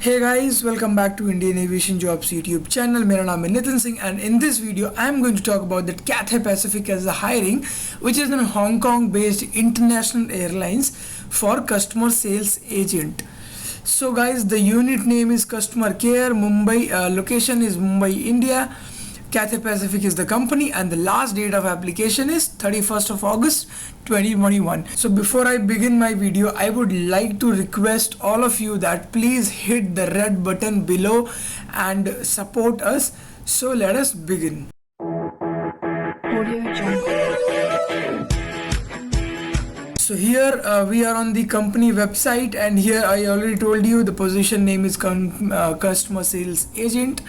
Hey guys, welcome back to Indian Aviation Jobs YouTube channel. मेरा नाम है Nitin Singh and in this video I am going to talk about that Cathay Pacific as a hiring, which is a Hong Kong based international airlines for customer sales agent. So guys, the unit name is customer care. Mumbai location is Mumbai, India. Cathay Pacific is the company and the last date of application is 31st of August 2021. So before I begin my video, I would like to request all of you that please hit the red button below and support us. So let us begin. So here we are on the company website, and here I already told you the position name is customer sales agent.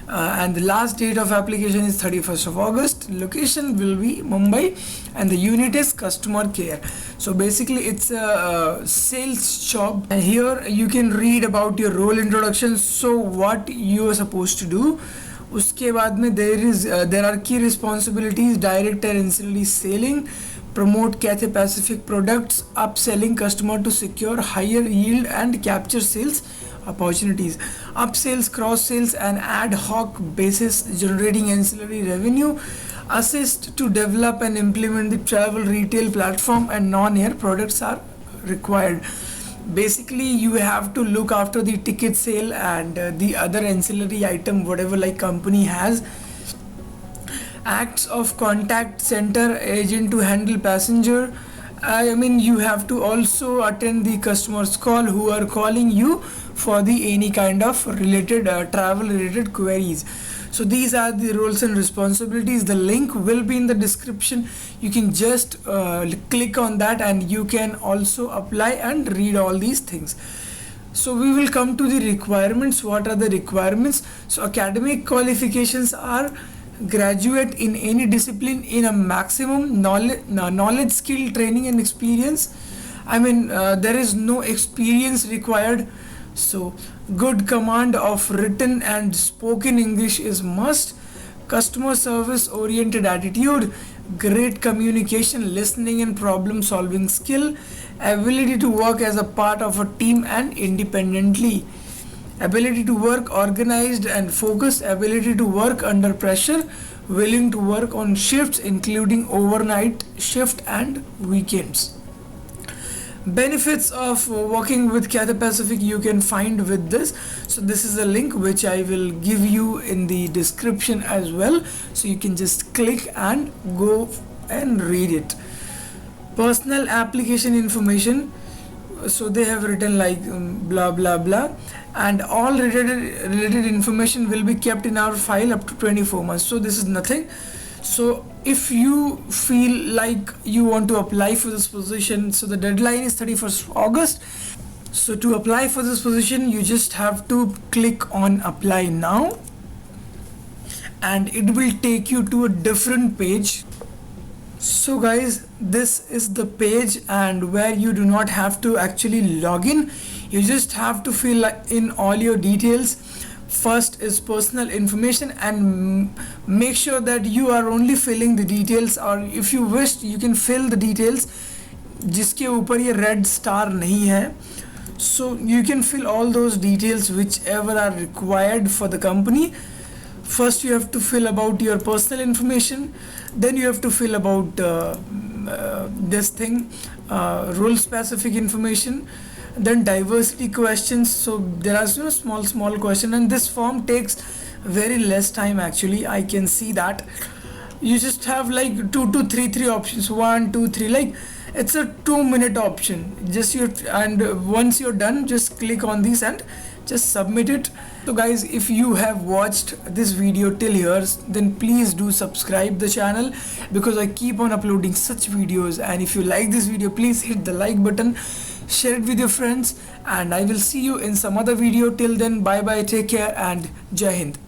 And the last date of application is 31st of August. Location will be Mumbai and the unit is customer care. So basically it's a sales job, and here you can read about your role introduction, so what you are supposed to do. उसके बाद में there are key responsibilities: direct and ancillary selling, promote Cathay Pacific products, upselling customer to secure higher yield and capture sales opportunities, upsells, cross sales and ad hoc basis generating ancillary revenue, assist to develop and implement the travel retail platform, and non-air products are required. Basically you have to look after the ticket sale and the other ancillary item whatever like company has. Acts of contact center agent to handle passenger. I mean, you have to also attend the customer's call who are calling you for the any kind of related travel related queries. So these are the roles and responsibilities. The link will be in the description. You can just click on that and you can also apply and read all these things. So we will come to the requirements. What are the requirements? So academic qualifications are graduate in any discipline in a maximum knowledge, skill, training and experience. I mean, there is no experience required. So good command of written and spoken English is must. Customer service oriented attitude, great communication, listening and problem solving skill, ability to work as a part of a team and independently, ability to work organized and focused, ability to work under pressure, willing to work on shifts including overnight shift and weekends. Benefits of working with Cathay Pacific you can find with this. So this is a link which I will give you in the description as well, so you can just click and go and read it. Personal application information. So they have written like blah blah blah, and all related information will be kept in our file up to 24 months. So this is nothing. So if you feel like you want to apply for this position, so the deadline is 31st August. So to apply for this position you just have to click on apply now, and it will take you to a different page. So guys, this is the page, and where you do not have to actually log in, you just have to fill in all your details. First is personal information, and make sure that you are only filling the details, or if you wish you can fill the details जिसके ऊपर ये red star नहीं है. So you can fill all those details whichever are required for the company. First you have to fill about your personal information, then you have to fill about this thing, role specific information, then diversity questions. So there are small question, and this form takes very less time actually. I can see that you just have like 2 to 3 options, 1 2 3, like it's a 2-minute option. Just and once you're done, just click on this and just submit it. So guys, if you have watched this video till here, then please do subscribe the channel, because I keep on uploading such videos. And if you like this video, please hit the like button, share it with your friends, and I will see you in some other video. Till then, bye bye, take care and Jai Hind.